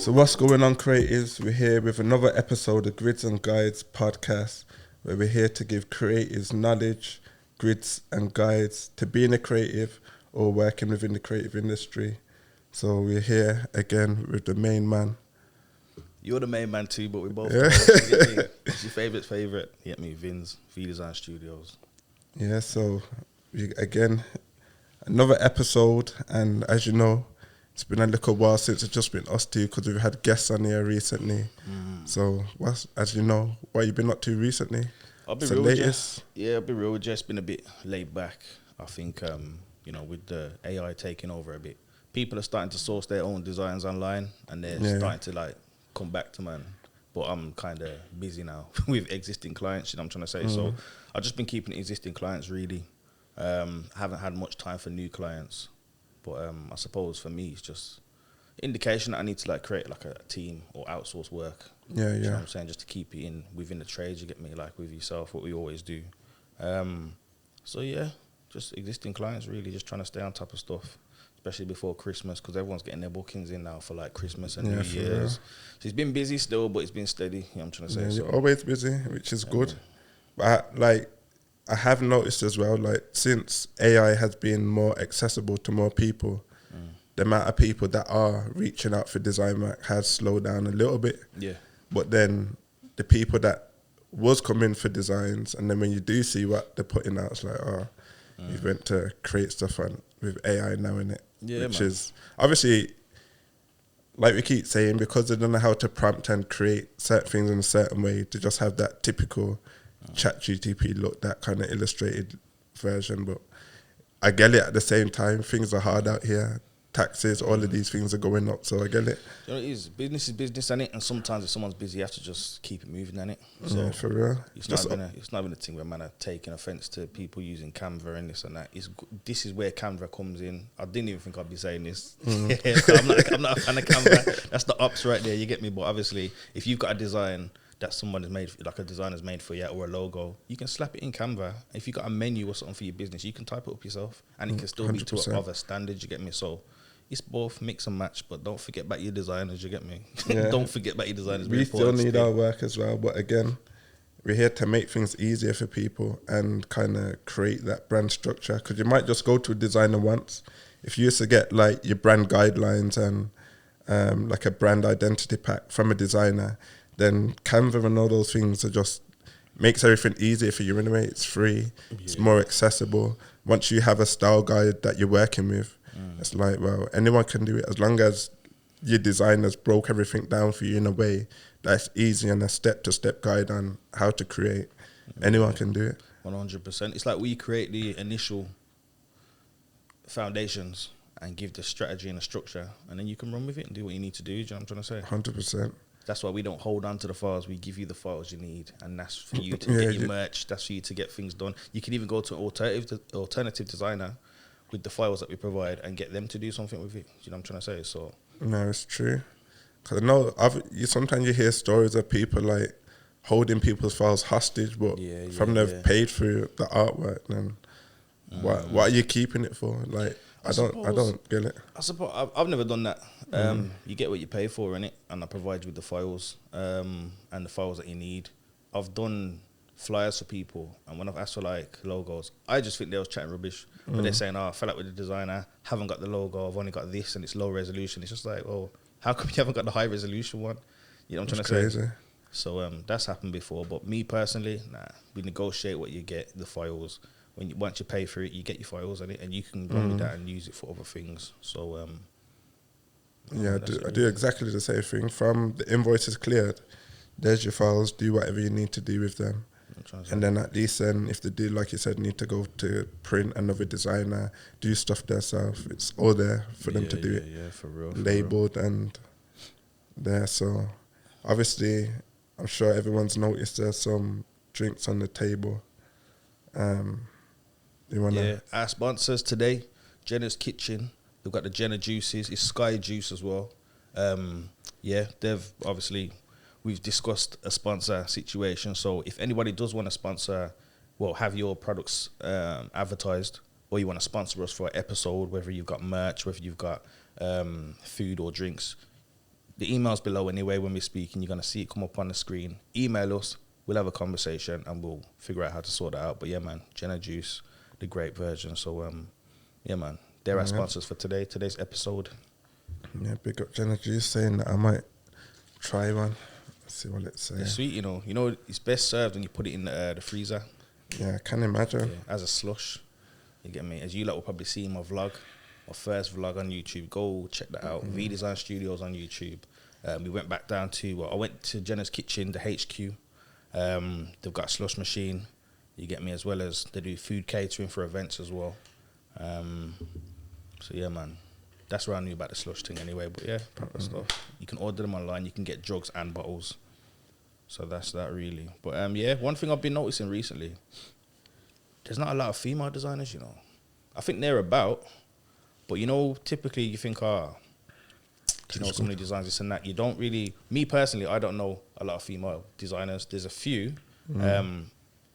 So what's going on, creatives? We're here with another episode of Grids and Guides podcast, where we're here to give creatives knowledge, grids and guides to being a creative or working within the creative industry. So we're here again with the main man. You're the main man too, but we both know. It's your favourite. You get me, Vinz, Design Studios. Yeah, so again, another episode, and as you know, it's been a little while since it's just been us two because we've had guests on here recently. So, as you know, what you been up to recently? I'll be real with you. Yeah, I'll be real with you. It's been a bit laid back. I think, with the AI taking over a bit, people are starting to source their own designs online, and they're starting to come back to man. But I'm kind of busy now with existing clients. You know what I'm trying to say. So I've just been keeping existing clients really. Haven't had much time for new clients. But I suppose for me, it's just indication that I need to create a team or outsource work. Yeah. You know what I'm saying? Just to keep it within the trades, you get me, with yourself, what we always do. So yeah, just existing clients really, just trying to stay on top of stuff, especially before Christmas, because everyone's getting their bookings in now for Christmas and New Year's. So it's been busy still, but it's been steady. You know what I'm trying to say? Yeah, you're always busy, which is good. But I have noticed as well, since AI has been more accessible to more people, the amount of people that are reaching out for design work has slowed down a little bit. Yeah. But then the people that was coming for designs, and then when you do see what they're putting out, it's you've went to create stuff with AI now in it. Yeah, which is obviously, like we keep saying, because they don't know how to prompt and create certain things in a certain way, to just have that typical ChatGPT look, that kind of illustrated version. But I get it. At the same time, things are hard out here. Taxes, all of these things are going up, so I get it. You know, it is business, innit? And sometimes if someone's busy, you have to just keep it moving, innit? So yeah, for real. It's not even a thing where man are taking offence to people using Canva and this and that. This is where Canva comes in. I didn't even think I'd be saying this. I'm not a fan of Canva. That's the ups right there, you get me? But obviously, if you've got a design that someone has made, a designer's made for you, or a logo, you can slap it in Canva. If you got a menu or something for your business, you can type it up yourself, and it can still 100%. Be to other standards, you get me? So it's both mix and match, but don't forget about your designers, you get me? Yeah. Don't forget about your designers. We still need our work as well, but again, we're here to make things easier for people and kind of create that brand structure, because you might just go to a designer once. If you used to get your brand guidelines and a brand identity pack from a designer, then Canva and all those things are just makes everything easier for you anyway. It's free, it's more accessible. Once you have a style guide that you're working with, it's well, anyone can do it, as long as your designers broke everything down for you in a way that's easy and a step-to-step guide on how to create. Anyone can do it. 100%. It's we create the initial foundations and give the strategy and the structure, and then you can run with it and do what you need to do. Do you know what I'm trying to say? 100%. That's why we don't hold on to the files. We give you the files you need, and that's for you to get your merch. That's for you to get things done. You can even go to an alternative designer with the files that we provide and get them to do something with it. You know what I'm trying to say? So no, it's true. Because I know sometimes you hear stories of people holding people's files hostage, but they've paid for the artwork, then what are you keeping it for? I don't get it. I suppose I've never done that. You get what you pay for, innit? And I provide you with the files and the files that you need. I've done flyers for people, and when I've asked for logos, I just think they was chatting rubbish. But they're saying, I fell out with the designer, haven't got the logo, I've only got this and it's low resolution. It's just well, how come you haven't got the high resolution one? You know what I'm trying to say? So that's happened before. But me personally, we negotiate what you get, the files. Once you pay for it, you get your files on it, and you can run with that and use it for other things. So I do exactly the same thing. From the invoices cleared, there's your files, do whatever you need to do with them. And then at least if they do, like you said, need to go to print another designer, do stuff themselves, it's all there for them to do it. Yeah, for real. Labelled and there. So obviously, I'm sure everyone's noticed there's some drinks on the table. Our sponsors today, Jenna's Kitchen. They've got the Jenna juices. It's Sky Juice as well. They've obviously, we've discussed a sponsor situation. So if anybody does want to sponsor, have your products advertised, or you want to sponsor us for an episode, whether you've got merch, whether you've got food or drinks, the email's below anyway when we're speaking. You're going to see it come up on the screen. Email us. We'll have a conversation and we'll figure out how to sort it out. But yeah, man, Jenna Juice, the grape version. So, yeah, man, they're our sponsors for today's episode. Yeah, big up Jenna Juice, saying that I might try one. See what it says. It's sweet, you know, it's best served when you put it in the freezer. Yeah, I can imagine. Yeah, as a slush. You get me? As you lot will probably see my vlog, my first vlog on YouTube. Go check that out. V Design Studios on YouTube. We went back down to, I went to Jenna's Kitchen, the HQ. They've got a slush machine, you get me, as well as they do food catering for events as well. So yeah, man, that's where I knew about the slush thing anyway. But yeah, proper stuff. You can order them online. You can get jugs and bottles. So that's that really. But yeah, one thing I've been noticing recently, there's not a lot of female designers, you know. I think they're about, but you know, typically you think, you know, so many designs, this and that. You don't really, me personally, I don't know a lot of female designers. There's a few, and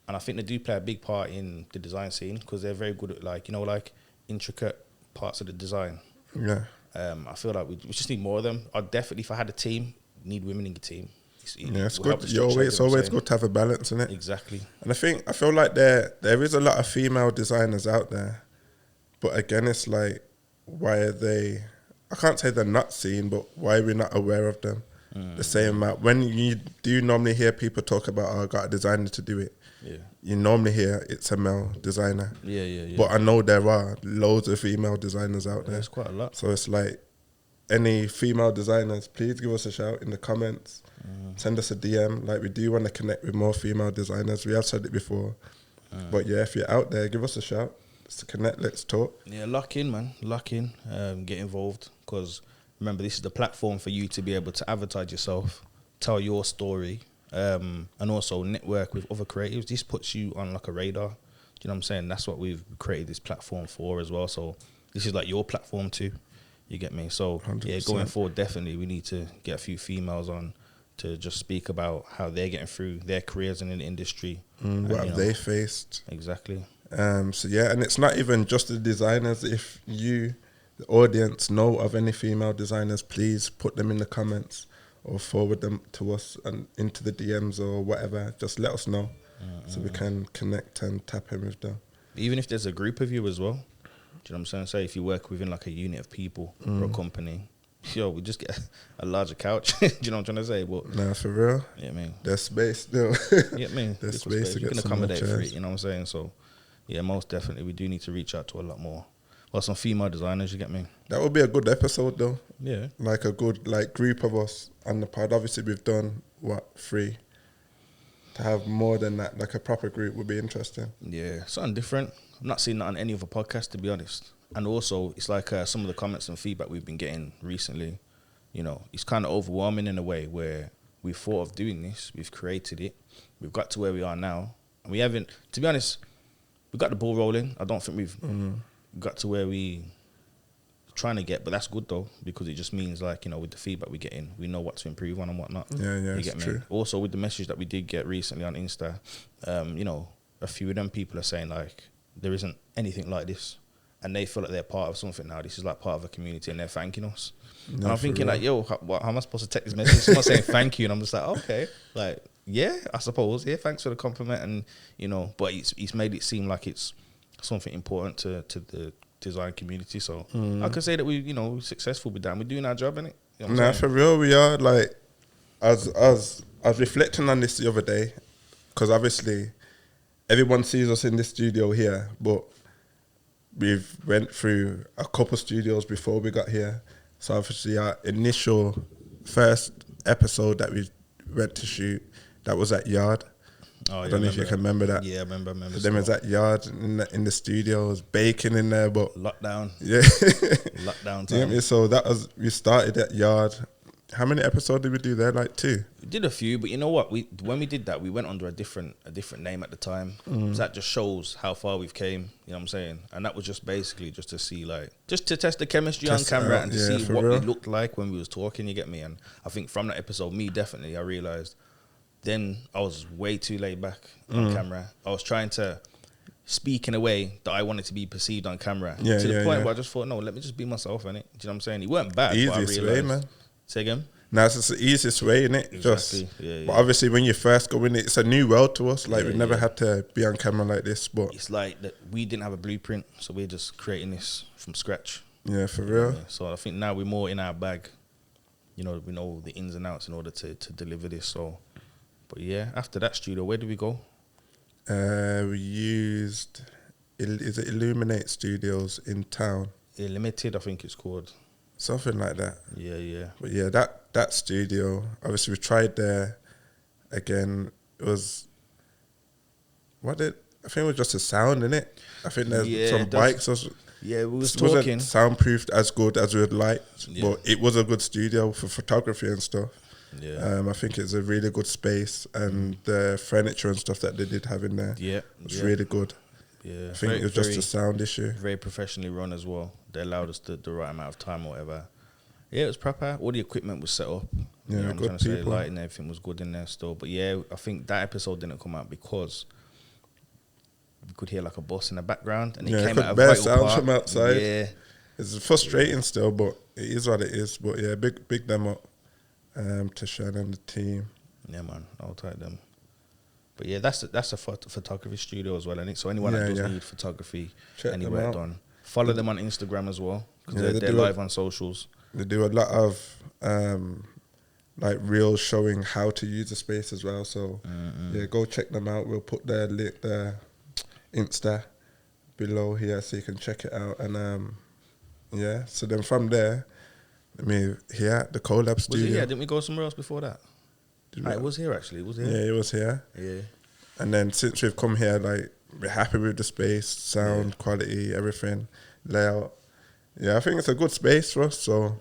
I think they do play a big part in the design scene because they're very good at, like, you know, like intricate parts of the design. Yeah. I feel like we just need more of them. I definitely, if I had a team, need women in the team. It's good. It's always good to have a balance in it. Exactly. And I feel like there is a lot of female designers out there, but again, it's like, why are they? I can't say they're not seen, but why are we not aware of them? The same amount. When you do normally hear people talk about, I got a designer to do it. Yeah. You normally hear it's a male designer. Yeah. But I know there are loads of female designers out there. There's quite a lot. So it's like, any female designers, please give us a shout in the comments. Send us a DM. Like, we do want to connect with more female designers. We have said it before. But yeah, if you're out there, give us a shout. Let's connect, let's talk. Yeah, lock in, man. Lock in. Get involved. Because remember, this is the platform for you to be able to advertise yourself, tell your story, and also network with other creatives. This puts you on like a radar. Do you know what I'm saying? That's what we've created this platform for as well. So this is like your platform too. You get me? So 100%. Yeah, going forward, definitely we need to get a few females on to just speak about how they're getting through their careers in the industry. What have they faced? Exactly. So yeah, and it's not even just the designers. If you, the audience, know of any female designers, please put them in the comments or forward them to us and into the DMs or whatever. Just let us know so we can connect and tap in with them. Even if there's a group of you as well. Do you know what I'm saying? Say if you work within like a unit of people or a company, we just get a larger couch. Do you know what I'm trying to say? But nah, for real. Yeah, man. There's space still. Yeah, man. There's space to you get can some accommodate more for chairs. it. You know what I'm saying? So yeah, most definitely we do need to reach out to a lot more. Well, some female designers. You get me? That would be a good episode though. Yeah. Like a good group of us on the pod. Obviously, we've done 3. To have more than that, like a proper group, would be interesting. Yeah, something different. I'm not seeing that on any other podcast, to be honest. And also, it's like some of the comments and feedback we've been getting recently, you know, it's kind of overwhelming in a way where we've thought of doing this, we've created it, we've got to where we are now, and we haven't, to be honest, we got the ball rolling. I don't think we've got to where we trying to get, but that's good though, because it just means, like, you know, with the feedback we get in, we know what to improve on and whatnot. Yeah, you get it's me? true. Also, with the message that we did get recently on Insta, you know, a few of them people are saying, like, there isn't anything like this, and they feel like they're part of something now. This is like part of a community, and they're thanking us. No, and I'm thinking, like, yo, how am I supposed to take this message? Someone saying thank you, and I'm just like, okay, like, yeah, I suppose, yeah, thanks for the compliment, and, you know, but it's made it seem like it's something important to the design community. So I could say that we, you know, successful with that. We're doing our job, innit? You know for real, we are. Like, as I was reflecting on this the other day, because obviously everyone sees us in this studio here, but we've went through a couple studios before we got here. So obviously our initial first episode that we went to shoot, that was at Yard. Oh, yeah, I don't know if you can remember that. Yeah, I remember. Then was at Yard in the studio, it was baking in there, but lockdown. Yeah. Lockdown Do you time. get me? So we started at Yard. How many episodes did we do there? Like 2? We did a few, but you know what? When we did that, we went under a different name at the time. So that just shows how far we've came. You know what I'm saying? And that was just basically just to see, like, just to test the chemistry on camera and to see what we looked like when we was talking. You get me? And I think from that episode, I realized then I was way too laid back on camera. I was trying to speak in a way that I wanted to be perceived on camera. To the point where I just thought, no, let me just be myself, innit? Do you know what I'm saying? It weren't bad. Easiest way, man. Say again? Now it's just the easiest way, innit? Exactly. Yeah, But obviously when you first go in, it's a new world to us. Like we never yeah. had to be on camera like this, but It's like that we didn't have a blueprint, so we're just creating this from scratch. yeah, for real. Yeah. So I think now we're more in our bag. You know, we know the ins and outs in order to deliver this. So, but yeah, after that studio, where did we go? We used, is it Illuminate Studios in town? Yeah, Limited, I think it's called. Something like that. Yeah, yeah. But yeah, that studio, obviously we tried there again. It was, I think it was just a sound, innit? I think there's some bikes. Yeah, we was It talking. wasn't soundproofed as good as we would like, Yeah. but it was a good studio for photography and stuff. Yeah. I think it's a really good space, and the furniture and stuff that they did have in there was really good. Yeah. I think it was just a sound issue. Very professionally run as well. They allowed us the right amount of time or whatever. Yeah, it was proper. All the equipment was set up. Yeah, You know what I'm good trying to say? people. Lighting, everything was good in there still. But yeah, I think that episode didn't come out because you could hear like a bus in the background, and it came out of bare Vital sounds Park. from outside. Yeah, It's frustrating still, but it is what it is. But yeah, big them up to Shan and the team. yeah, man, I'll take them. But yeah, that's a photography studio as well, and so anyone that does need photography, Check anywhere them out. done, follow them on Instagram as well because Yeah, they're live on socials. They do a lot of like reels showing how to use the space as well. So yeah, go check them out. We'll put their link, their Insta below here so you can check it out. And yeah, so then from there, here the collab Was studio. it here? Didn't we go somewhere else before that? It was here actually. It was here. Yeah, it was here. Yeah. And then since we've come here, like we're happy with the space, sound, quality, everything, layout. Yeah, I think it's a good space for us. So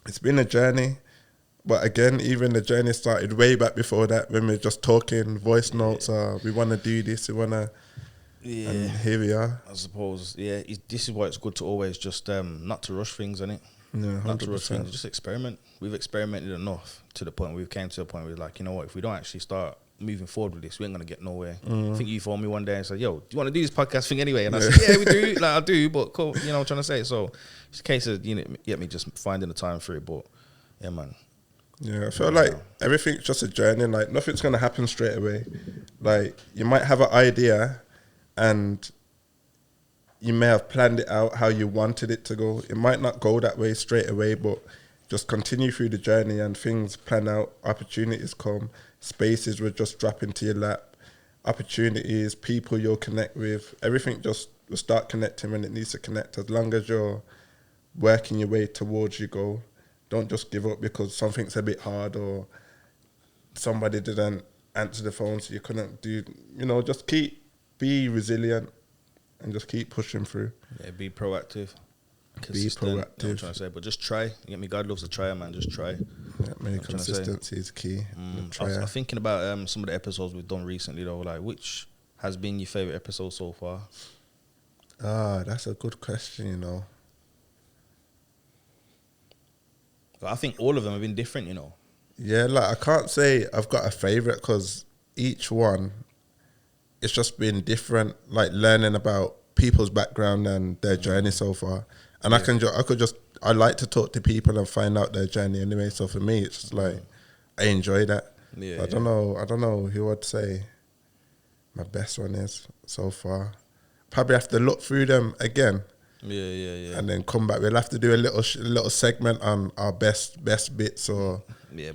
it's been a journey. But again, even the journey started way back before that when we were just talking, voice notes, we want to do this, we want to, and here we are. I suppose, yeah, this is why it's good to always just not to rush things, innit? Yeah, Not to 100%. rush things, just experiment. We've experimented enough to the point where we came to a point where we're like, you know what, if we don't actually start moving forward with this, we ain't going to get nowhere. I think you phoned me one day and said, yo, do you want to do this podcast thing anyway? And I said, yeah, we do. Like, I do, but cool, you know what I'm trying to say? So it's a case of, you know, get me just finding the time for it, but yeah, man. Yeah, I feel like everything's just a journey. Like nothing's gonna happen straight away. Like you might have an idea, and you may have planned it out how you wanted it to go. It might not go that way straight away, but just continue through the journey, and things plan out. Opportunities come, spaces will just drop into your lap. Opportunities, people you'll connect with, everything just will start connecting when it needs to connect. As long as you're working your way towards your goal. Don't just give up because something's a bit hard or somebody didn't answer the phone so you couldn't do, just be resilient and just keep pushing through. Yeah, be proactive. Be Consistent, you know what I'm proactive. trying to say, but just try. You get me? God loves a tryer, man. Just try. Yeah, maybe consistency is key. I was thinking about some of the episodes we've done recently, though. Like, which has been your favorite episode so far? That's a good question, I think all of them have been different, Yeah, like I can't say I've got a favorite because each one, it's just been different. Like learning about people's background and their journey so far, and I like to talk to people and find out their journey anyway. So for me, it's just like I enjoy that. Yeah, I don't know who I'd say my best one is so far. Probably have to look through them again. Yeah. And then come back. We'll have to do a little segment on our best bits or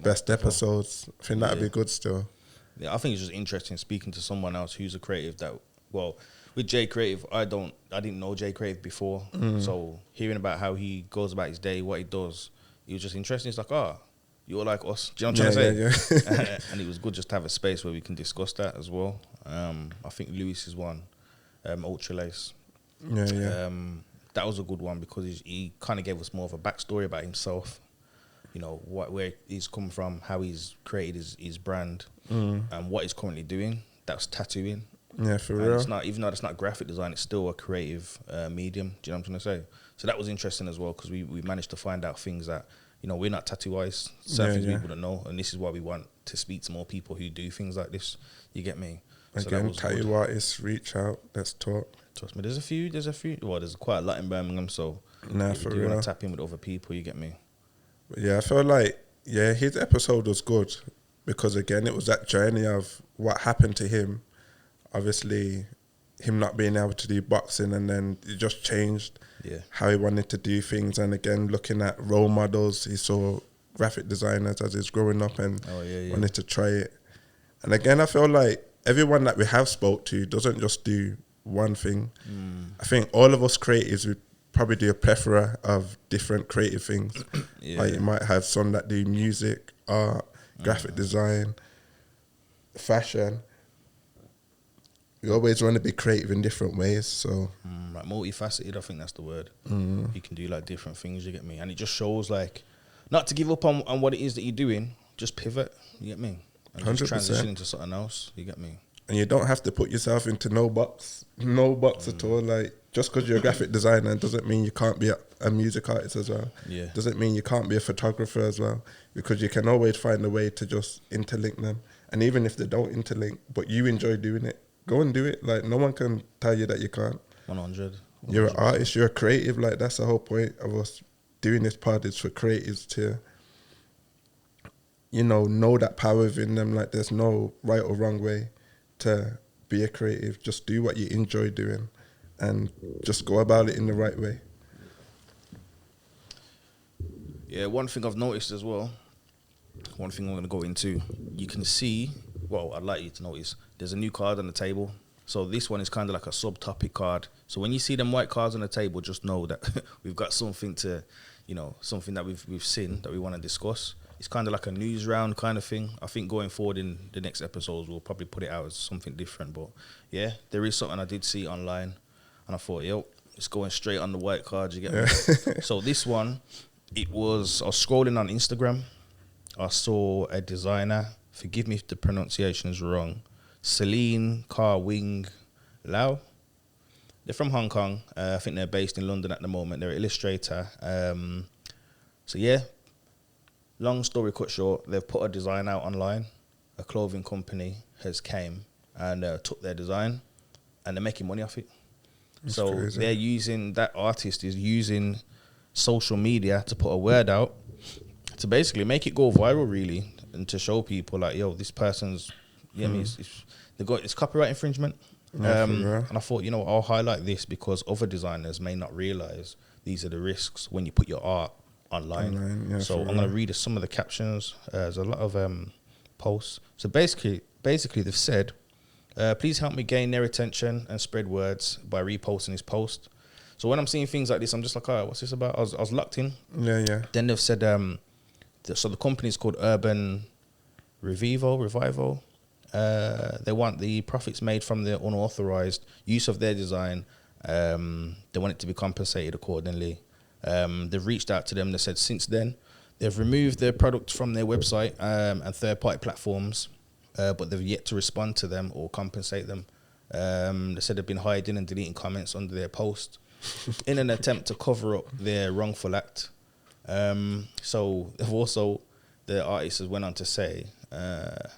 best episodes. I think that'd be good still. Yeah, I think it's just interesting speaking to someone else who's a creative that, well, with Jay Creative, I didn't know Jay Creative before. So hearing about how he goes about his day, what he does, it was just interesting. It's like, you're like us. Do you know what I'm trying to say? Yeah. And it was good just to have a space where we can discuss that as well. I think Lewis is one, Ultra Lace. Yeah. That was a good one because he kind of gave us more of a backstory about himself. Where he's come from, how he's created his brand, and what he's currently doing. That's tattooing. Yeah, for and real. It's not, even though it's not graphic design, it's still a creative medium. Do you know what I'm trying to say? So that was interesting as well because we managed to find out things that, we're not tattoo artists. Certain things people don't know, and this is why we want to speak to more people who do things like this. You get me? Again, tattoo artists, reach out. Let's talk. Trust me, there's a few. Well, there's quite a lot in Birmingham, so for you real. want to tap in with other people. You get me? But yeah, I feel like Yeah, his episode was good because again, it was that journey of what happened to him. Obviously, him not being able to do boxing, and then it just changed how he wanted to do things. And again, looking at role models, he saw graphic designers as he's growing up and wanted to try it. And again, I feel like everyone that we have spoke to doesn't just do one thing. I think all of us creatives would probably do a plethora of different creative things. Like you might have some that do music, art, graphic design, fashion. We always want to be creative in different ways, so like multifaceted, I think that's the word. You can do like different things, you get me? And it just shows like not to give up on what it is that you're doing, just pivot, you get me? And 100%. just transition into something else, you get me? And you don't have to put yourself into no box at all. Like, just because you're a graphic designer doesn't mean you can't be a music artist as well. Doesn't mean you can't be a photographer as well, because you can always find a way to just interlink them. And even if they don't interlink, but you enjoy doing it, go and do it. Like, no one can tell you that you can't. 100. You're an artist, you're a creative. Like, that's the whole point of us doing this part, is for creatives to, you know that power within them. Like, there's no right or wrong way to be a creative. Just do what you enjoy doing and just go about it in the right way. Yeah, one thing I've noticed as well, one thing I'm going to go into, you can see, well, I'd like you to notice, there's a new card on the table. So this one is kind of like a subtopic card. So when you see them white cards on the table, just know that we've got something to, something that we've seen that we want to discuss. It's kind of like a news round kind of thing. I think going forward in the next episodes, we'll probably put it out as something different. But yeah, there is something I did see online, and I thought, it's going straight on the white card, you get me? So this one, I was scrolling on Instagram. I saw a designer, forgive me if the pronunciation is wrong, Celine Kar Wing Lau. They're from Hong Kong. I think they're based in London at the moment. They're an illustrator. So yeah, long story cut short, they've put a design out online. A clothing company has came and took their design, and they're making money off it. That's so crazy. They're using, that artist is using social media to put a word out to basically make it go viral, really, and to show people like, this person's, it's copyright infringement. And I thought, I'll highlight this because other designers may not realize these are the risks when you put your art online. So I'm going to read some of the captions. There's a lot of posts. So basically they've said, please help me gain their attention and spread words by reposting this post. So when I'm seeing things like this, I'm just like, all right, what's this about? I was locked in. Then they've said, so the company's called Urban Revival. They want the profits made from the unauthorized use of their design. They want it to be compensated accordingly. They've reached out to them. They said since then, they've removed their product from their website and third-party platforms, but they've yet to respond to them or compensate them. They said they've been hiding and deleting comments under their post in an attempt to cover up their wrongful act. So they've also, the artist has went on to say, as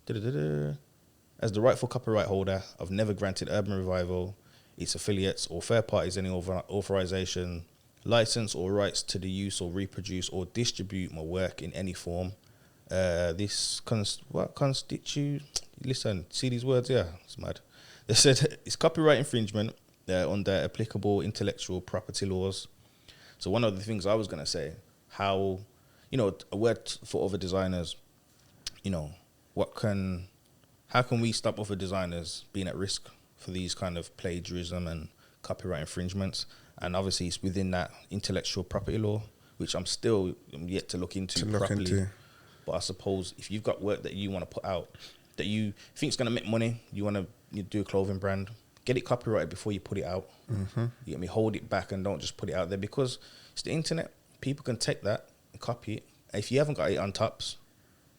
the rightful copyright holder, I've never granted Urban Revival, its affiliates or third parties any authorization, license or rights to the use or reproduce or distribute my work in any form. This constitute, listen, see these words? Yeah, it's mad. They said it's copyright infringement under applicable intellectual property laws. So one of the things I was going to say, how, a word for other designers, how can we stop other designers being at risk for these kind of plagiarism and copyright infringements? And obviously it's within that intellectual property law, which I'm yet to look into properly. But I suppose if you've got work that you want to put out, that you think is going to make money, you want to do a clothing brand, get it copyrighted before you put it out. You get me? Hold it back and don't just put it out there, because it's the internet. People can take that and copy it. If you haven't got it on tops,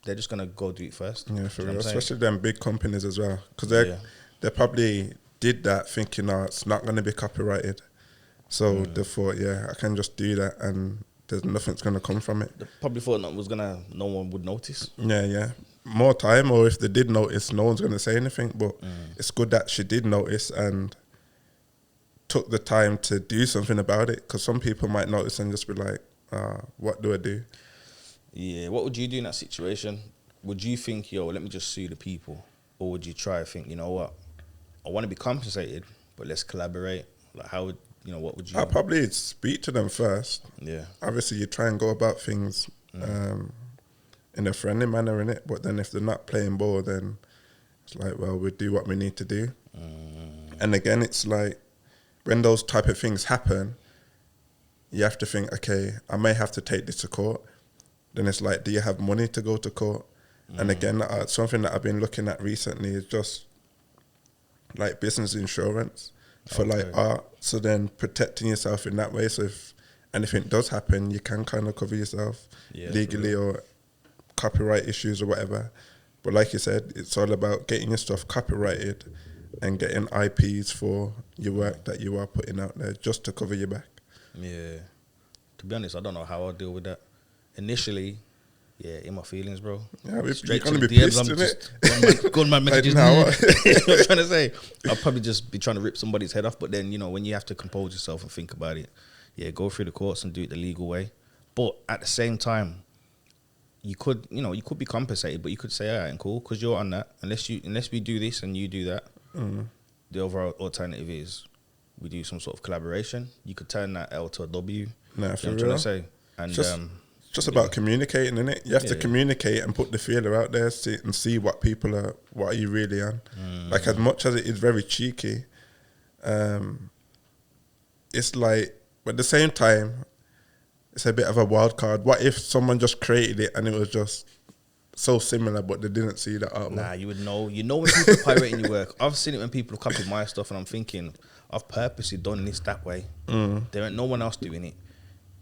they're just going to go do it first. Yeah, for real. Especially them big companies as well. Because they probably did that thinking, it's not going to be copyrighted. So they thought, I can just do that and there's nothing's going to come from it. They probably thought no one would notice. Yeah. More time, or if they did notice, no one's going to say anything. But it's good that she did notice and took the time to do something about it. Because some people might notice and just be like, what do I do? Yeah, what would you do in that situation? Would you think, yo, let me just sue the people? Or would you try to think, you know what, I want to be compensated, but let's collaborate? Like, how would, what would you... I'd probably speak to them first. Yeah. Obviously, you try and go about things in a friendly manner, innit? But then if they're not playing ball, then it's like, well, we'll do what we need to do. And again, it's like, when those type of things happen, you have to think, okay, I may have to take this to court. Then it's like, do you have money to go to court? And again, something that I've been looking at recently is just like business insurance for like art. So then protecting yourself in that way. So if anything does happen, you can kind of cover yourself legally or copyright issues or whatever. But like you said, it's all about getting your stuff copyrighted and getting IPs for your work that you are putting out there just to cover your back. Yeah. To be honest, I don't know how I'll deal with that. Initially, yeah, in my feelings, bro. Yeah, you're Straight going to to be the pissed, DMs. Go on my messages. Like, You know what I'm trying to say? I'll probably just be trying to rip somebody's head off. But then, when you have to compose yourself and think about it, yeah, go through the courts and do it the legal way. But at the same time, you could be compensated, but you could say, all right, cool, because you're on that. Unless we do this and you do that, the overall alternative is we do some sort of collaboration. You could turn that L to a W. Nah, for I'm real. trying to say. And just about communicating, innit? You have to communicate and put the feeler out there and see what are you really on. Like, as much as it is very cheeky, it's like, but at the same time, it's a bit of a wild card. What if someone just created it and it was just so similar, but they didn't see the artwork? Nah, you would know. You know when people are pirating your work. I've seen it when people have copied my stuff, and I'm thinking, I've purposely done this that way. There ain't no one else doing it.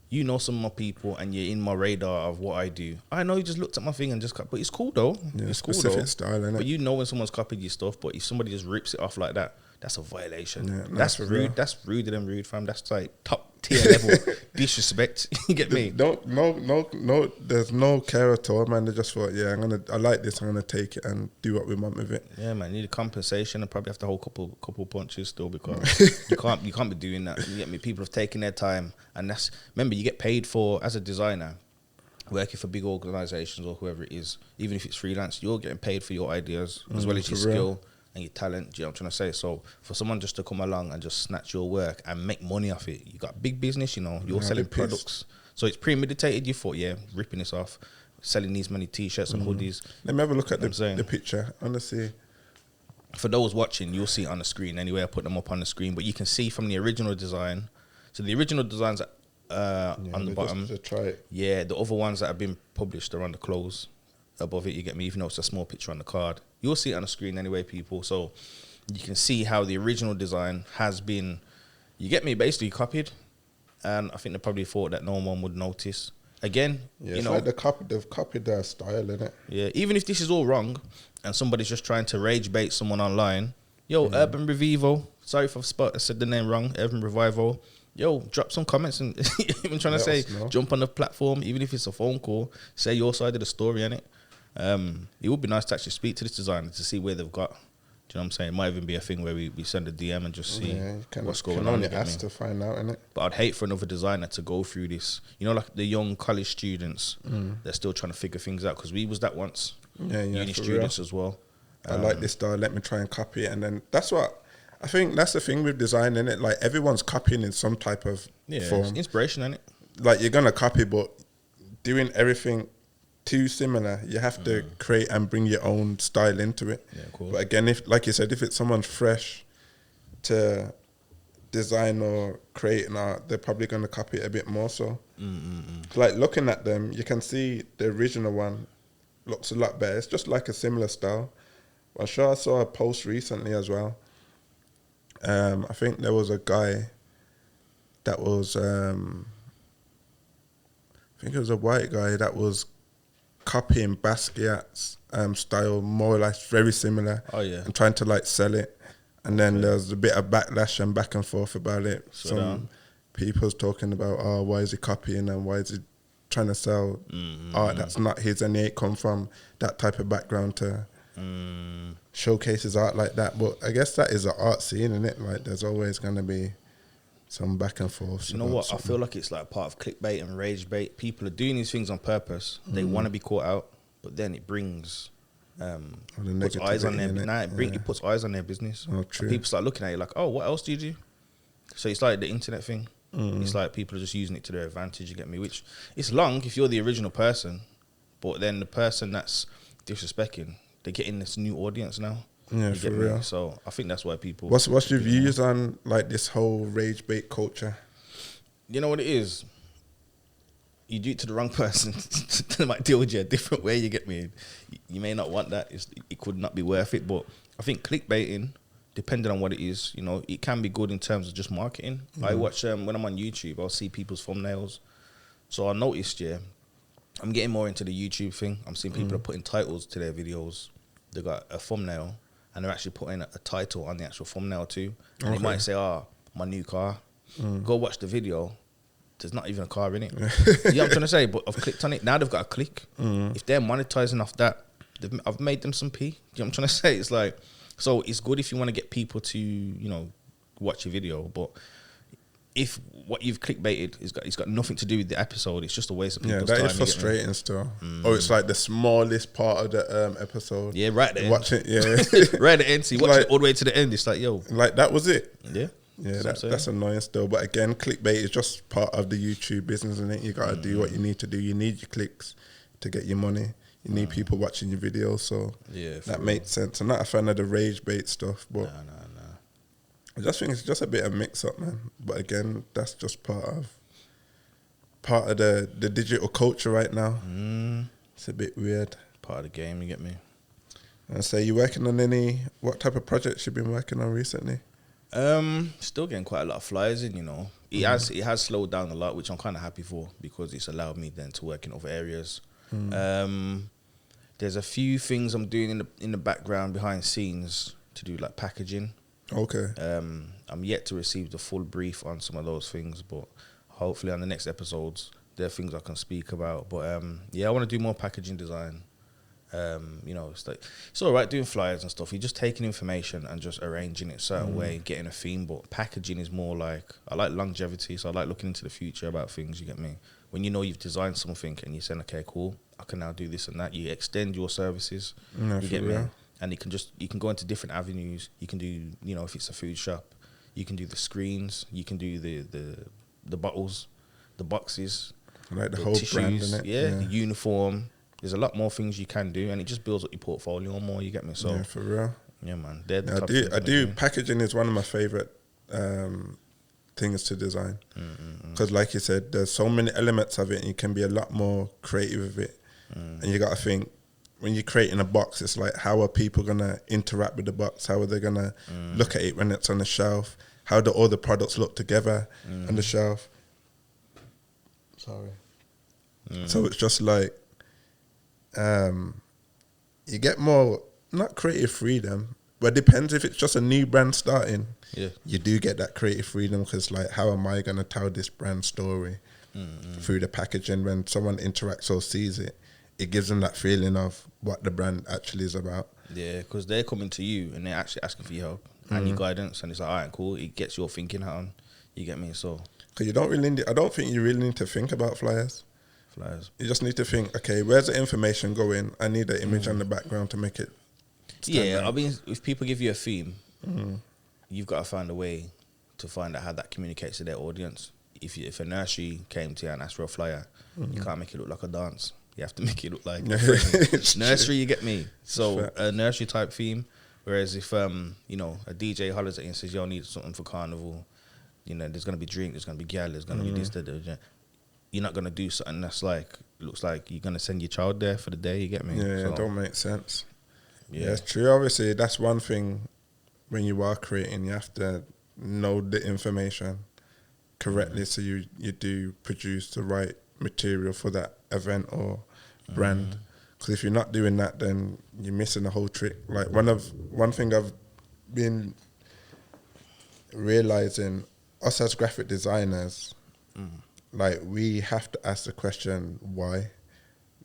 You know some of my people, and you're in my radar of what I do. I know you just looked at my thing and just but it's cool though. Yeah, it's cool specific though. style, innit? But you know when someone's copied your stuff, but if somebody just rips it off like that, that's a violation. Yeah, that's rude. Real. That's ruder than rude, fam. That's like top tier level disrespect. You get me? No. There's no care at all, man. They just thought, yeah, I like this. I'm gonna take it and do what we want with it. Yeah, man. You need a compensation and probably have to hold couple punches still, because you can't be doing that. You get me? People have taken their time, and remember, you get paid for, as a designer, working for big organisations or whoever it is. Even if it's freelance, you're getting paid for your ideas as well as your skill and your talent. Do you know what I'm trying to say? So for someone just to come along and just snatch your work and make money off it, you got big business, you're selling products. So it's premeditated. You thought, yeah, ripping this off, selling these many T-shirts and hoodies. Let me have a look at the picture. Honestly, for those watching, you'll see it on the screen anyway. I put them up on the screen, but you can see from the original design. So the original desig's on the bottom. Just try it. Yeah, the other ones that have been published are on the clothes above it. You get me? Even though it's a small picture on the card, you'll see it on the screen anyway, people. So you can see how the original design has been, you get me, basically copied. And I think they probably thought that no one would notice. Again, it's like they've copied their style, innit? Yeah, even if this is all wrong and somebody's just trying to rage bait someone online, Urban Revival, sorry if I said the name wrong, Urban Revival, drop some comments and even trying to say, jump on the platform, even if it's a phone call, say your side of the story, innit? It would be nice to actually speak to this designer to see where they've got. Do you know what I'm saying? It might even be a thing where we send a DM and just see what's going on. Only ask to find out, innit? But I'd hate for another designer to go through this. Like the young college students, they're still trying to figure things out, because we was that once. Uni students as well. I like this style, let me try and copy it. And then that's what, I think that's the thing with design, innit? Like, everyone's copying in some type of form. It's inspiration, innit? Like, you're going to copy, but doing everything too similar, you have to create and bring your own style into it. Yeah, cool. But again, if, like you said, if it's someone fresh to design or create an art, they're probably going to copy it a bit more so. Like, looking at them, you can see the original one looks a lot better. It's just like a similar style. I'm sure I saw a post recently as well. I think there was a guy that was, I think it was a white guy that was copying Basquiat's style, more or less very similar. Oh, yeah. And trying to like sell it. And then there was a bit of backlash and back and forth about it. Some people's talking about, why is he copying and why is he trying to sell art that's not his, and he ain't come from that type of background to showcase his art like that. But I guess that is an art scene, isn't it? Like, there's always going to be some back and forth. You know what? I feel like it's like part of clickbait and rage bait. People are doing these things on purpose. They want to be caught out, but then it brings puts eyes on their it puts eyes on their business. Oh, true. And people start looking at you like, oh, what else do you do? So it's like the internet thing. It's like people are just using it to their advantage. You get me? Which it's long if you're the original person, but then the person that's disrespecting, they're getting this new audience now. Yeah, for real. Me? So I think that's why people. What's your views on like this whole rage bait culture? You know what it is? You do it to the wrong person, they might deal with you a different way. You get me? You may not want that. It could not be worth it. But I think clickbaiting, depending on what it is, you know, it can be good in terms of just marketing. I watch when I'm on YouTube, I'll see people's thumbnails. So I noticed, I'm getting more into the YouTube thing. I'm seeing people are putting titles to their videos. They got a thumbnail, and they're actually putting a title on the actual thumbnail too. And they might say, my new car. Go watch the video. There's not even a car in it. You know what I'm trying to say? But I've clicked on it. Now they've got a click. If they're monetizing off that, I've made them some P. You know what I'm trying to say? It's like, so it's good if you want to get people to, you know, watch your video. But if what you've clickbaited it's got nothing to do with the episode, it's just a waste of people's time. Yeah, that is frustrating still. Or it's like the smallest part of the episode. Yeah, right there. Watch it, right at the end. So you watch it all the way to the end. It's like, yo. Like, that was it. Yeah. Yeah, that's annoying still. But again, clickbait is just part of the YouTube business, isn't it? You got to do what you need to do. You need your clicks to get your money. You need people watching your videos, so that makes sense. I'm not a fan of the rage bait stuff, but no. I just think it's just a bit of mix-up, man. But again, that's just part of the digital culture right now. It's a bit weird. Part of the game, you get me? And so you working on what type of projects you've been working on recently? Still getting quite a lot of flyers in, you know. It has slowed down a lot, which I'm kind of happy for, because it's allowed me then to work in other areas. There's a few things I'm doing in the background behind scenes to do, like packaging. Okay. I'm yet to receive the full brief on some of those things, but hopefully on the next episodes there are things I can speak about. But I want to do more packaging design. You know, it's all right doing flyers and stuff. You're just taking information and just arranging it a certain way, getting a theme. But packaging is more like, I like longevity, so I like looking into the future about things. You get me? When you know you've designed something and you're saying, okay, cool, I can now do this and that. You extend your services. You get me? And you can go into different avenues. You can do, you know, if it's a food shop, you can do the screens, you can do the bottles, the boxes, like the whole tissues, brand, innit? The uniform. There's a lot more things you can do, and it just builds up your portfolio more. You get me? So yeah, for real. Yeah, man. I do. Packaging is one of my favorite things to design, because, like you said, there's so many elements of it, and you can be a lot more creative with it. And you got to think, when you're creating a box, it's like, how are people gonna interact with the box? How are they gonna look at it when it's on the shelf? How do all the products look together on the shelf? Sorry. So it's just like, you get more, not creative freedom, but it depends. If it's just a new brand starting, you do get that creative freedom, because like, how am I going to tell this brand story through the packaging? When someone interacts or sees it, it gives them that feeling of what the brand actually is about. Yeah, because they're coming to you and they're actually asking for your help and your guidance, and it's like, all right, cool. It gets your thinking hat on. You get me? So, because I don't think you really need to think about flyers. You just need to think, okay, where's the information going? I need an image on the background to make it stand out. I mean, if people give you a theme, you've got to find a way to find out how that communicates to their audience. If a nursery came to you and asked for a flyer, you can't make it look like a dance. You have to make it look like nursery. You get me? So a nursery type theme. Whereas if you know, a DJ hollers at you and says, "Yo, I need something for carnival," you know, there's gonna be drink, there's gonna be gal, there's gonna be this, that. You're not gonna do something that's like, looks like you're gonna send your child there for the day. You get me? Yeah, so, it don't make sense. Yeah, it's true. Obviously, that's one thing. When you are creating, you have to know the information correctly, so you do produce the right material for that event or brand. Because if you're not doing that, then you're missing the whole trick. Like, one thing I've been realizing, us as graphic designers, like, we have to ask the question, why?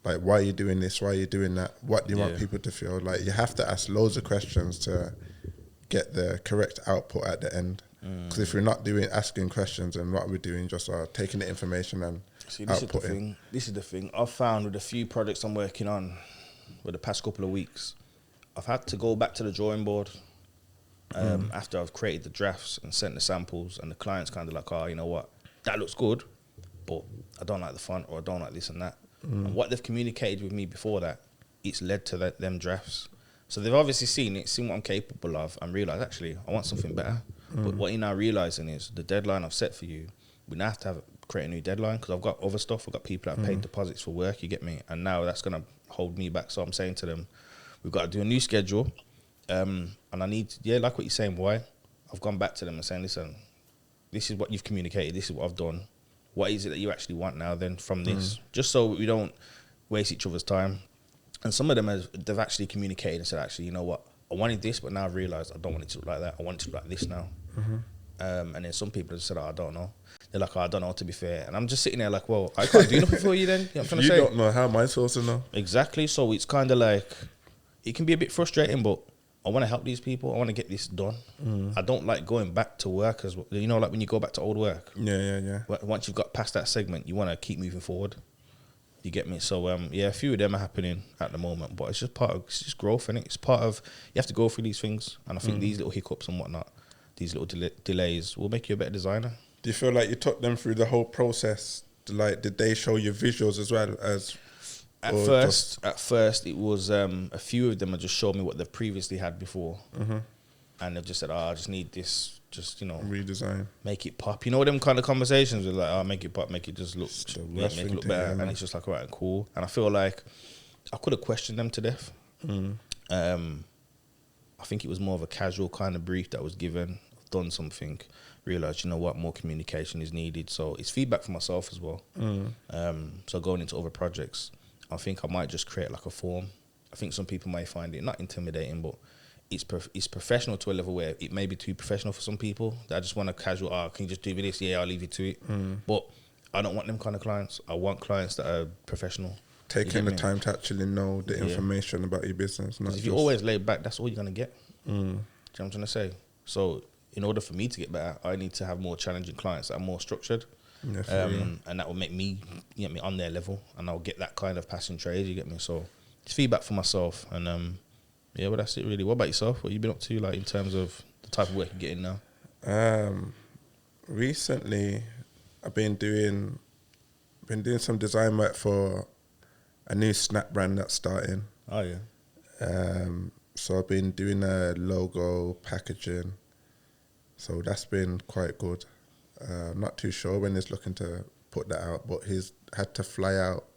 Like, why are you doing this? Why are you doing that? What do you want people to feel? Like, you have to ask loads of questions to get the correct output at the end. Because if we're not asking questions, and what we're doing, just taking the information and outputting. This is the thing. I've found with a few projects I'm working on for the past couple of weeks, I've had to go back to the drawing board after I've created the drafts and sent the samples, and the client's kind of like, oh, you know what, that looks good, but I don't like the font, or I don't like this and that. And what they've communicated with me before that, it's led to them drafts. So they've obviously seen what I'm capable of, and realised, actually, I want something better. But what you're now realising is the deadline I've set for you, we now have to create a new deadline, because I've got other stuff. I've got people that have paid deposits for work, you get me? And now that's going to hold me back. So I'm saying to them, we've got to do a new schedule. And I need to, like what you're saying, boy. I've gone back to them and saying, listen, this is what you've communicated. This is what I've done. What is it that you actually want now then from this? Just so we don't waste each other's time. And some of them, they've actually communicated and said, actually, you know what? I wanted this, but now I've realised I don't want it to look like that. I want it to look like this now. And then some people have said, I don't know. They're like, I don't know, to be fair. And I'm just sitting there like, well, I can't do nothing for you then. You know what I'm trying to say? You don't know, how am I supposed to know? Exactly. So it's kind of like, it can be a bit frustrating, but I want to help these people. I want to get this done. I don't like going back to work as well. You know, like when you go back to old work. Yeah. Once you've got past that segment, you want to keep moving forward. You get me? So, a few of them are happening at the moment, but it's just it's just growth, innit? It's part of, you have to go through these things. And I think these little hiccups and whatnot, these little delays will make you a better designer. Do you feel like you took them through the whole process? Like, did they show you visuals as well as... At first, it was a few of them had just showed me what they've previously had before. And they've just said, I just need this, just, you know... redesign. Make it pop. You know them kind of conversations with like, make it pop, make it just look... make it look better. And it's just like, all right, cool. And I feel like I could have questioned them to death. I think it was more of a casual kind of brief that was given. I've done something, realised, you know what, more communication is needed. So it's feedback for myself as well. So going into other projects, I think I might just create like a form. I think some people may find it not intimidating, but it's professional to a level where it may be too professional for some people. That just want a casual, can you just do me this? Yeah, I'll leave you to it. But I don't want them kind of clients. I want clients that are professional. Taking the time to actually know the information about your business. If you're always laid back, that's all you're going to get. Do you know what I'm trying to say? So in order for me to get better, I need to have more challenging clients that are more structured. And that will make me, you get me, on their level, and I'll get that kind of passing trade, you get me? So it's feedback for myself, and well, that's it really. What about yourself? What have you been up to, like, in terms of the type of work you're getting now? Recently, I've been doing some design work for a new snack brand that's starting. Oh yeah. So I've been doing a logo, packaging. So that's been quite good. I'm not too sure when he's looking to put that out, but he's had to fly out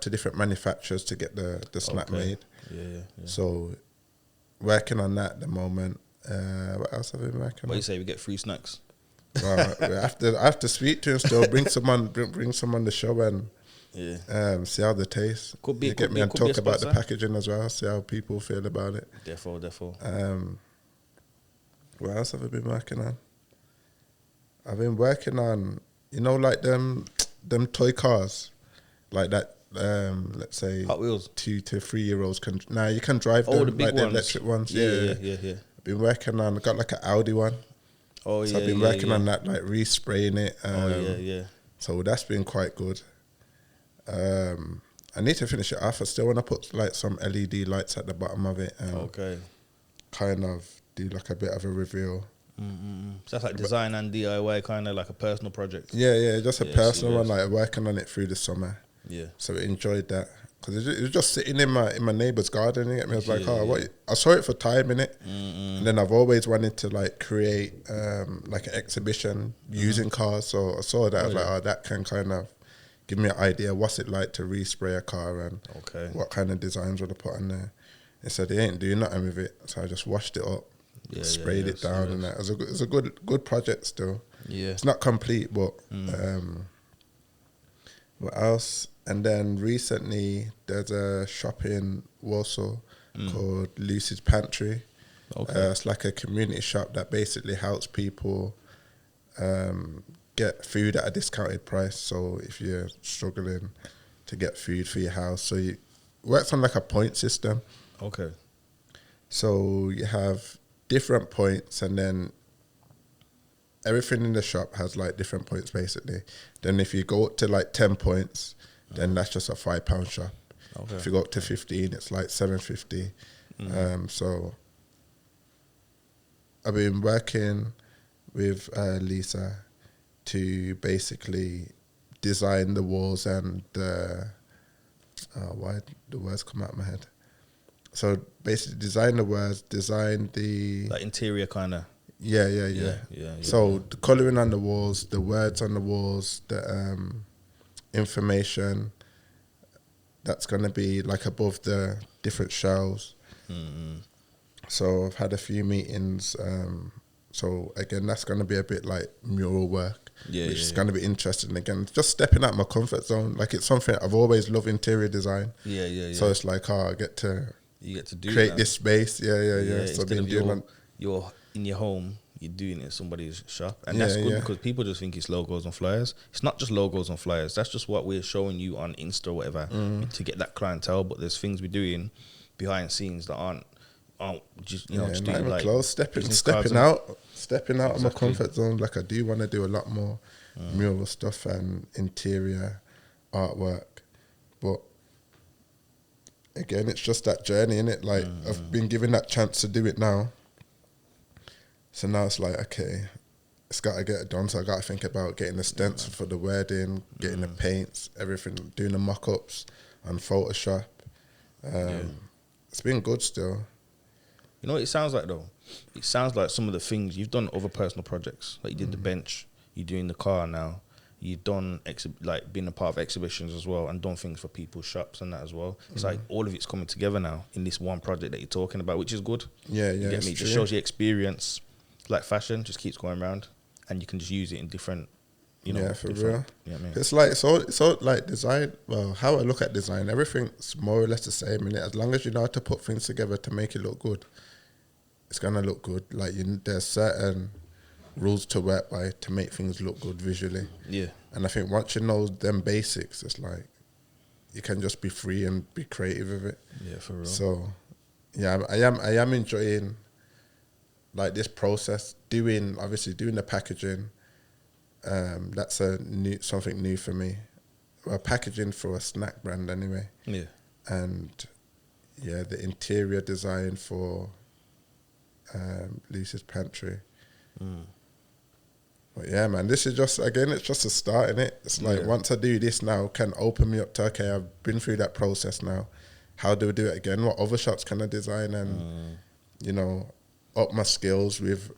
to different manufacturers to get the snack made. Yeah. So working on that at the moment. What else have I been working on? What do you say, we get free snacks? Well, I have to speak to him still. Bring some on the show and see how they taste. Could get me and talk about the packaging as well. See how people feel about it. Therefore. What else have I been working on? I've been working on, you know, like them toy cars, like that. Let's say Hot Wheels. 2 to 3 year olds can. You can drive them. The big like ones. The electric ones. Yeah. I've been working on. I got like an Audi one. So I've been working on that, like respraying it. So that's been quite good. I need to finish it off. I still want to put like some LED lights at the bottom of it and kind of do like a bit of a reveal. So that's like design and DIY, kind of like a personal project. Yeah, just a personal one. Like working on it through the summer. Yeah. So I enjoyed that because it was just sitting in my neighbour's garden. You get me? I was like, what? I saw it for time in it, and then I've always wanted to like create like an exhibition using cars. So I saw that. I was like, that can kind of give me an idea. What's it like to respray a car and what kind of designs would I put on there? They said they ain't doing nothing with it, so I just washed it up. Sprayed it down and that. It was a good project still. Yeah. It's not complete, but what else? And then recently there's a shop in Warsaw called Lucy's Pantry. It's like a community shop that basically helps people get food at a discounted price. So if you're struggling to get food for your house, so it works on like a point system. So you have different points, and then everything in the shop has like different points basically. Then if you go up to like 10 points, then that's just a £5 shop. Okay. If you go up to 15, it's like £7.50. So I've been working with Lisa to basically design the walls and why the words come out of my head. So basically design the words, design the... Like interior kind of. Yeah. So the colouring on the walls, the words on the walls, the information that's going to be like above the different shelves. So I've had a few meetings. So again, that's going to be a bit like mural work, which is going to be interesting. Again, just stepping out my comfort zone. Like it's something I've always loved, interior design. So it's like, I get to do create this space. Yeah. So instead of you're in your home, you're doing it in somebody's shop, and that's good because people just think it's logos and flyers. It's not just logos and flyers. That's just what we're showing you on Insta or whatever to get that clientele. But there's things we're doing behind the scenes that aren't just just doing like close, stepping out of my comfort zone. Like I do want to do a lot more mural stuff and interior artwork, but again, it's just that journey, innit? Like I've been given that chance to do it now. So now it's like, okay, it's got to get it done. So I got to think about getting the stencil for the wording, getting the paints, everything, doing the mock-ups on Photoshop. It's been good still. You know what it sounds like though? It sounds like some of the things you've done other personal projects. Like you did the bench, you're doing the car now. You've done like been a part of exhibitions as well, and done things for people's shops and that as well. It's like all of it's coming together now in this one project that you're talking about, which is good. Yeah. You get me? It just shows you experience. Like fashion just keeps going around, and you can just use it in different, for real. You know what I mean? It's like so like design. Well, how I look at design, everything's more or less the same. And as long as you know how to put things together to make it look good, it's gonna look good. Like there's certain rules to work by to make things look good visually. Yeah. And I think once you know them basics, it's like you can just be free and be creative with it. Yeah, for real. So yeah, I am enjoying like this process, doing the packaging. That's something new for me. Well, packaging for a snack brand anyway. Yeah. And yeah, the interior design for Lisa's Pantry. But yeah, man, this is just, again, it's just a start, innit? It's like once I do this now, can open me up to, okay, I've been through that process now. How do I do it again? What other shops can I design and, up my skills with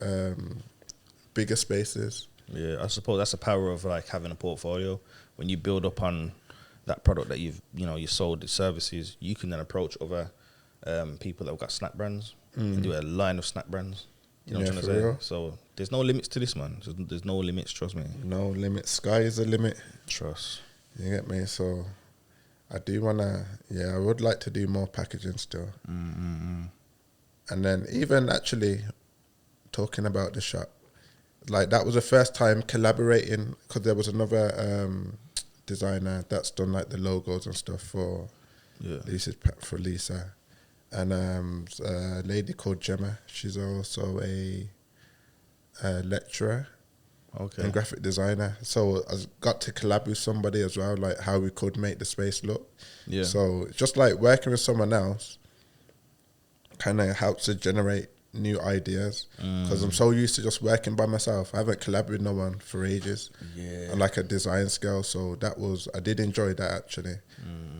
bigger spaces? Yeah, I suppose that's the power of like having a portfolio. When you build up on that product that you sold, the services, you can then approach other people that have got snack brands and do a line of snack brands. You know what I'm trying to say? Real. So there's no limits to this, man. There's no limits, trust me. No limits. Sky is the limit. Trust. You get me? So I do want to, I would like to do more packaging still. And then even actually talking about the shop, like that was the first time collaborating, because there was another designer that's done like the logos and stuff for Lisa. And a lady called Gemma. She's also a lecturer and graphic designer. So I got to collab with somebody as well, like how we could make the space look. Yeah. So just like working with someone else kind of helps to generate new ideas, because I'm so used to just working by myself. I haven't collaborated with no one for ages on like a design scale. So I did enjoy that actually,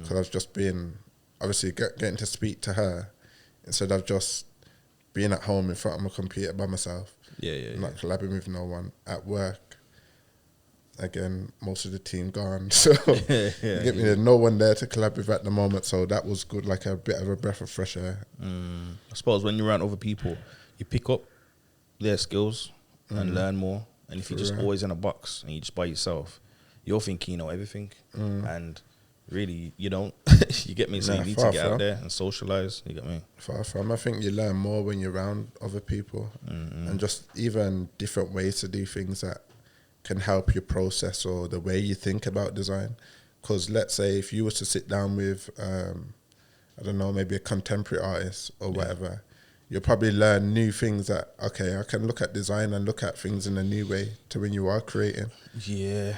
because I've just been obviously getting to speak to her instead of just being at home in front of my computer by myself. I'm not collaborating with no one at work. Again, most of the team gone, so you get me. There's no one there to collab with at the moment, so that was good, like a bit of a breath of fresh air. I suppose when you're around other people, you pick up their skills and learn more. And if you're just always in a box and you're just by yourself, you're thinking you know everything, and really you don't. You get me? So you need to get out there and socialize. You get me? Far from. I think you learn more when you're around other people, and just even different ways to do things that can help your process or the way you think about design. Because let's say if you was to sit down with, I don't know, maybe a contemporary artist or whatever, you'll probably learn new things that, okay, I can look at design and look at things in a new way to when you are creating. Yeah,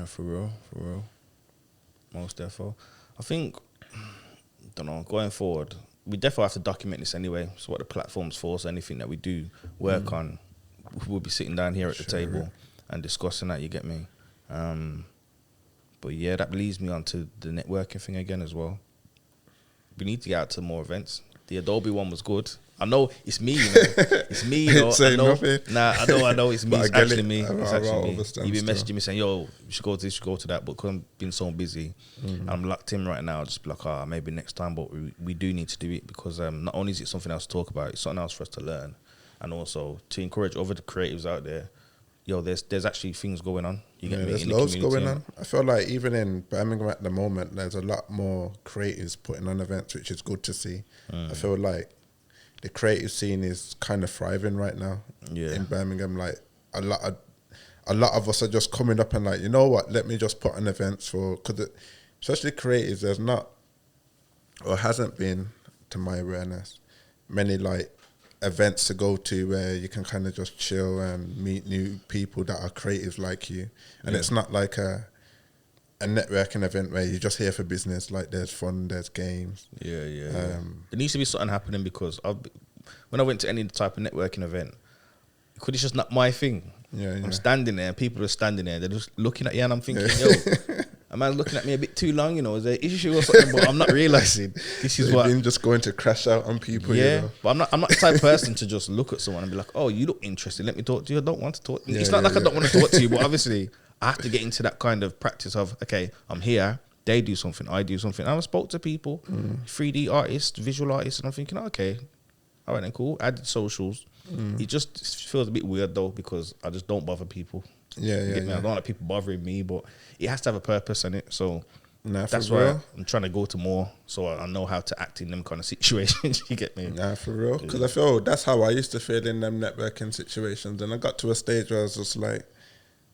for real. Most definitely. I think, don't know, going forward, we definitely have to document this anyway. So what the platform's for, so anything that we do work on, we'll be sitting down here at the table and discussing that, you get me? But yeah, that leads me on to the networking thing again as well. We need to get out to more events. The Adobe one was good. I know it's me, you know. It's me, you know. I know. I know it's me. It's actually me. It's actually me. You've been messaging me saying, yo, you should go to this, you should go to that. But because I've been so busy, I'm locked in right now. I'll just be like, maybe next time. But we do need to do it because not only is it something else to talk about, it's something else for us to learn. And also to encourage other creatives out there. Yo, there's actually things going on. You get me? There's loads going on. I feel like even in Birmingham at the moment, there's a lot more creatives putting on events, which is good to see. I feel like the creative scene is kind of thriving right now in Birmingham. Like a lot of us are just coming up and like, you know what? Let me just put on events because especially creatives. There's not or hasn't been, to my awareness, many like events to go to where you can kind of just chill and meet new people that are creative like you. And it's not like a networking event where you're just here for business. Like there's fun, there's games. There needs to be something happening because when I went to any type of networking event, because it's just not my thing. I'm standing there and people are standing there, they're just looking at you and I'm thinking, yo, a man's looking at me a bit too long, you know, is there an issue or something? But I'm not realising this is what... just going to crash out on people, yeah, you know? But I'm not the type of person to just look at someone and be like, oh, you look interesting, let me talk to you. I don't want to talk. It's not like I don't want to talk to you, but obviously I have to get into that kind of practice of, okay, I'm here, they do something, I do something. I spoke to people, 3D artists, visual artists, and I'm thinking, okay, all right then, cool. Added socials. It just feels a bit weird though because I just don't bother people. I don't like people bothering me, but it has to have a purpose in it. So that's why I'm trying to go to more so I know how to act in them kind of situations. You get me? Nah, for real. Because I feel that's how I used to feel in them networking situations. And I got to a stage where I was just like,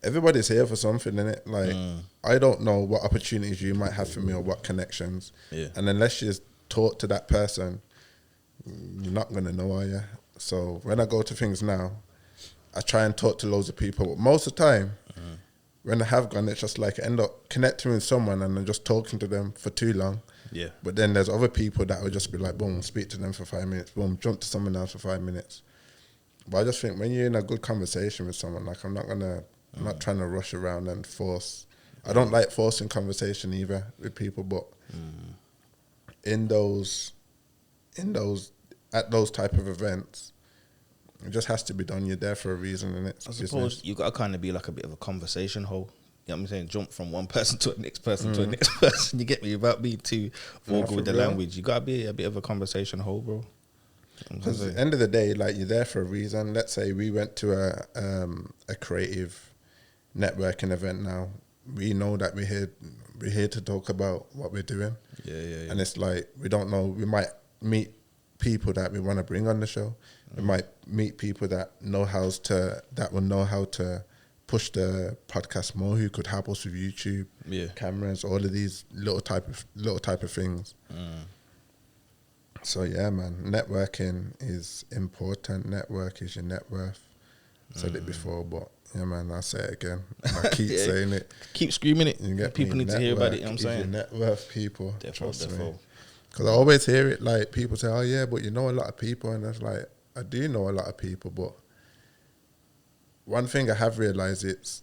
everybody's here for something, innit? Like, I don't know what opportunities you might have for me or what connections. And unless you talk to that person, you're not going to know, are you? So when I go to things now, I try and talk to loads of people. But most of the time, when I have gone, it's just like I end up connecting with someone and I'm just talking to them for too long. But then there's other people that will just be like, boom, speak to them for 5 minutes. Boom, jump to someone else for 5 minutes. But I just think when you're in a good conversation with someone, like I'm not trying to rush around and force. I don't like forcing conversation either with people, but at those type of events, it just has to be done. You're there for a reason, and it's. I suppose you got to kind of be like a bit of a conversation hole. You know what I'm saying? Jump from one person to the next person to the next person. You get me? Without being too vulgar with the language, you got to be a bit of a conversation hole, bro. Because at the end of the day, like you're there for a reason. Let's say we went to a creative networking event. Now we know that we're here to talk about what we're doing. And it's like we don't know. We might meet people that we want to bring on the show. We might meet people that will know how to push the podcast more, who could help us with YouTube, cameras, all of these little type of things. So yeah, man, networking is important. Network is your net worth. Said it before, but yeah, man, I'll say it again. I keep saying it. Keep screaming it. People need to hear about it. You know what I'm saying? Your net worth, people. Trust me. Because I always hear it, like people say, oh yeah, but you know a lot of people. And it's like, I do know a lot of people, but one thing I have realised, it's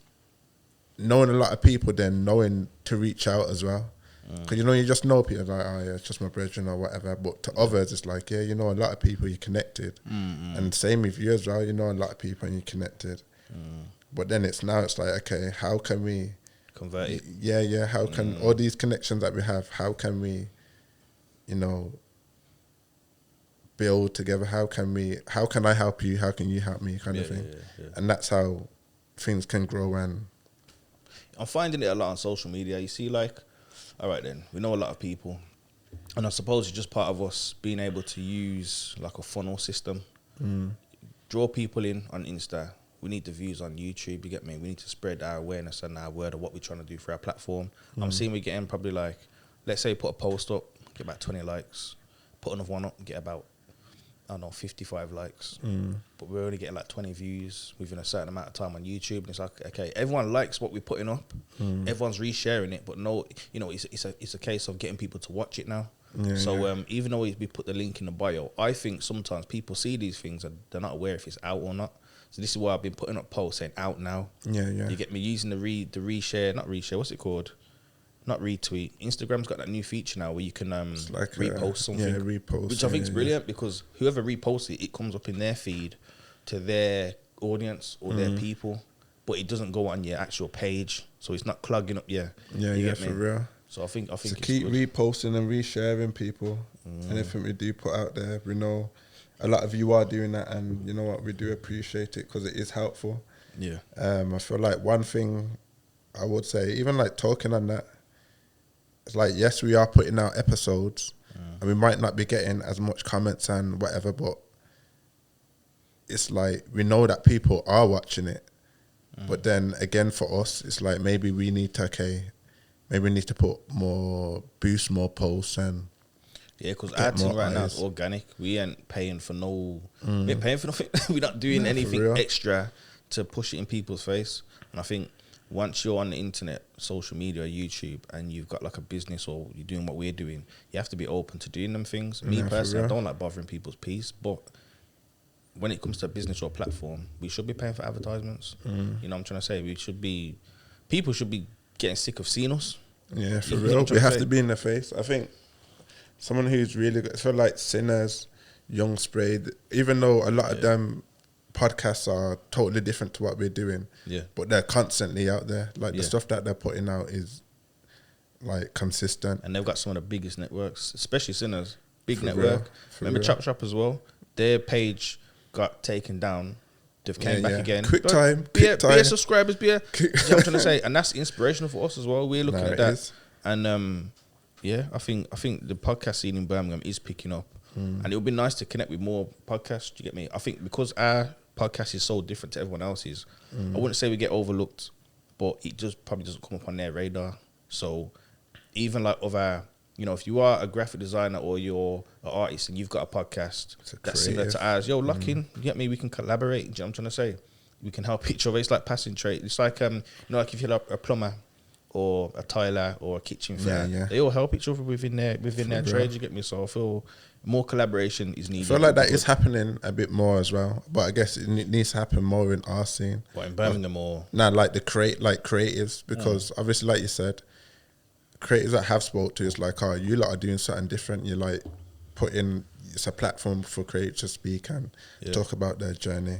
knowing a lot of people, then knowing to reach out as well. Because you know, you just know people, like, oh yeah, it's just my brethren or whatever. But to others, it's like, yeah, you know a lot of people, you're connected. And same with you as well, you know a lot of people and you're connected. But then it's like, okay, how can we convert it? Yeah, how can all these connections that we have, how can we, you know, build together? How can I help you? How can you help me? Kind of thing. And that's how things can grow. And I'm finding it a lot on social media. You see, like, all right then, we know a lot of people. And I suppose it's just part of us being able to use like a funnel system. Draw people in on Insta. We need the views on YouTube, you get me? We need to spread our awareness and our word of what we're trying to do for our platform. I'm seeing we're getting probably like, let's say put a post up, get about 20 likes. Put another one up, get about I don't know, 55 likes, but we're only getting like 20 views within a certain amount of time on YouTube. And it's like, okay, everyone likes what we're putting up. Everyone's resharing it, but no, you know, it's a case of getting people to watch it now. Even though we put the link in the bio, I think sometimes people see these things and they're not aware if it's out or not. So this is why I've been putting up posts saying out now. You get me, using the reshare, not reshare, what's it called? Not retweet. Instagram's got that new feature now where you can like repost something. Repost. Which I think is brilliant because whoever reposts it, it comes up in their feed to their audience or their people, but it doesn't go on your actual page. So it's not clogging up your... Yeah, for real. So I think so keep reposting and resharing, people. Anything we do put out there, we know a lot of you are doing that, and you know what, we do appreciate it because it is helpful. I feel like one thing I would say, even like talking on that, it's like, yes, we are putting out episodes and we might not be getting as much comments and whatever, but it's like we know that people are watching it. But then again, for us, it's like maybe we need to put more posts and because our team right now is organic. We ain't paying for no, we ain't paying for nothing. We're not doing anything extra to push it in people's face. And I think once you're on the internet, social media, YouTube, and you've got like a business or you're doing what we're doing, you have to be open to doing them things. Me personally, I don't like bothering people's peace, but when it comes to a business or platform, we should be paying for advertisements. You know what I'm trying to say? People should be getting sick of seeing us. Yeah, for real. We have to be in the face. I think someone who's really good, I feel like Sinners, Young Spray, even though a lot of them podcasts are totally different to what we're doing, but they're constantly out there. Like the stuff that they're putting out is like consistent. And they've got some of the biggest networks, especially Sinners. Big network. Remember Chop Shop as well? Their page got taken down. They've came back again. Quick time. Be a subscribers, you know what I'm trying to say? And that's inspirational for us as well. We're looking at that. And I think the podcast scene in Birmingham is picking up. And it would be nice to connect with more podcasts. Do you get me? I think because our podcast is so different to everyone else's, I wouldn't say we get overlooked, but it just probably doesn't come up on their radar. So even like other, you know, if you are a graphic designer or you're an artist and you've got a podcast that's similar to ours, lock in, you get me? We can collaborate. Do you know what I'm trying to say? We can help each other. It's like passing trade. It's like, you know, like if you're like a plumber or a tiler or a kitchen fitter, they all help each other within their trade. You get me? So I feel more collaboration is needed. I feel like that is happening a bit more as well, but I guess it needs to happen more in our scene. What, in Birmingham or? Nah, like creatives, because obviously, like you said, creatives that have spoke to is like, oh, you lot are doing something different. You're like it's a platform for creatives to speak and talk about their journey.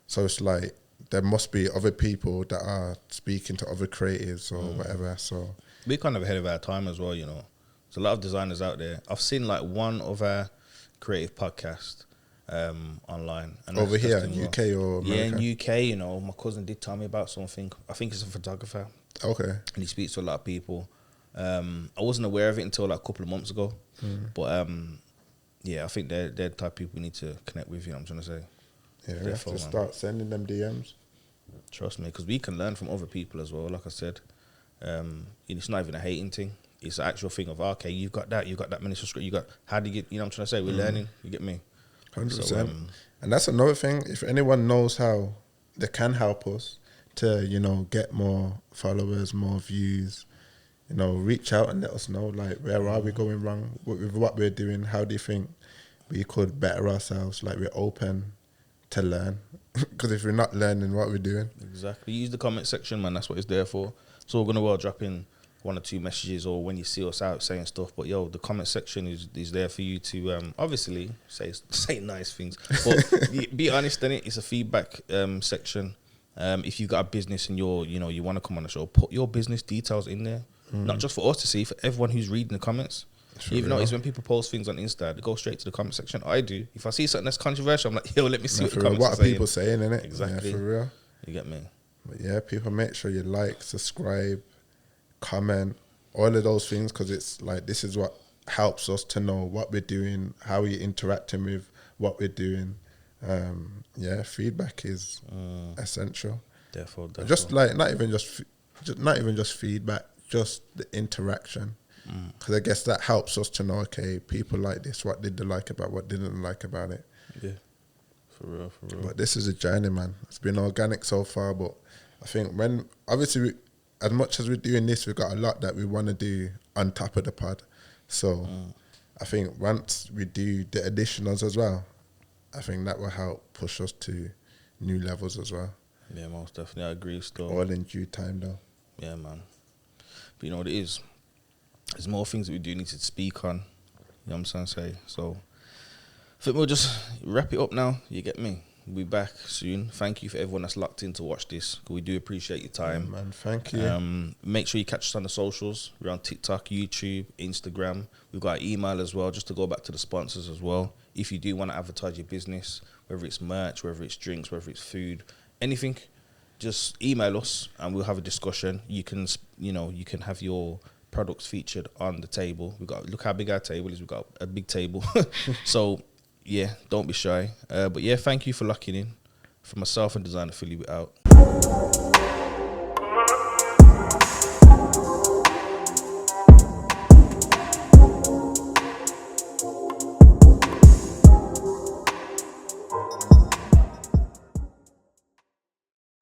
So it's like there must be other people that are speaking to other creatives or whatever. So we're kind of ahead of our time as well, you know. There's a lot of designers out there. I've seen like one other creative podcast online. And over here in UK or America? Yeah, in UK, you know, my cousin did tell me about something. I think it's a photographer. Okay. And he speaks to a lot of people. I wasn't aware of it until like a couple of months ago. But I think they're the type of people we need to connect with, you know what I'm trying to say. Yeah, we have to start sending them DMs. Trust me, because we can learn from other people as well, like I said. It's not even a hating thing. It's an actual thing of, okay, you've got that many subscribers, how do you get, you know what I'm trying to say? We're learning, you get me? 100%. So, and that's another thing. If anyone knows how they can help us to, you know, get more followers, more views, you know, reach out and let us know, like, where are we going wrong with what we're doing? How do you think we could better ourselves? Like, we're open to learn. Because if we're not learning what we're doing. Exactly. Use the comment section, man. That's what it's there for. So we're going to drop in 1 or 2 messages or when you see us out saying stuff. But, the comment section is there for you to, obviously, say nice things. But be honest in it. It's a feedback section. If you've got a business and you want to come on the show, put your business details in there. Not just for us to see, for everyone who's reading the comments. You've noticed when people post things on Insta, they go straight to the comment section. I do. If I see something that's controversial, I'm like, let me see what the comments are saying. What are people saying, innit? Exactly. Yeah, for real. You get me? But yeah, people, make sure you like, subscribe, comment, all of those things, because it's like, this is what helps us to know what we're doing, how we're interacting with what we're doing. Feedback is essential. Therefore. Just like, not even just feedback, just the interaction. Because I guess that helps us to know, okay, people like this, what did they like about, what didn't like about it. Yeah, for real. But this is a journey, man. It's been organic so far, but I think as much as we're doing this, we've got a lot that we want to do on top of the pod. So I think once we do the additionals as well, I think that will help push us to new levels as well. Yeah, most definitely. I agree still. All in due time, though. Yeah, man. But you know what it is? There's more things that we do need to speak on. You know what I'm saying? So I think we'll just wrap it up now. You get me? We'll be back soon. Thank you for everyone that's locked in to watch this. We do appreciate your time. Yeah, man, thank you. Make sure you catch us on the socials. We're on TikTok, YouTube, Instagram. We've got an email as well, just to go back to the sponsors as well. If you do want to advertise your business, whether it's merch, whether it's drinks, whether it's food, anything, just email us and we'll have a discussion. You can have your products featured on the table. Look how big our table is. We've got a big table. So yeah, don't be shy. But yeah, thank you for locking in. For myself and Designer Philly, we're out.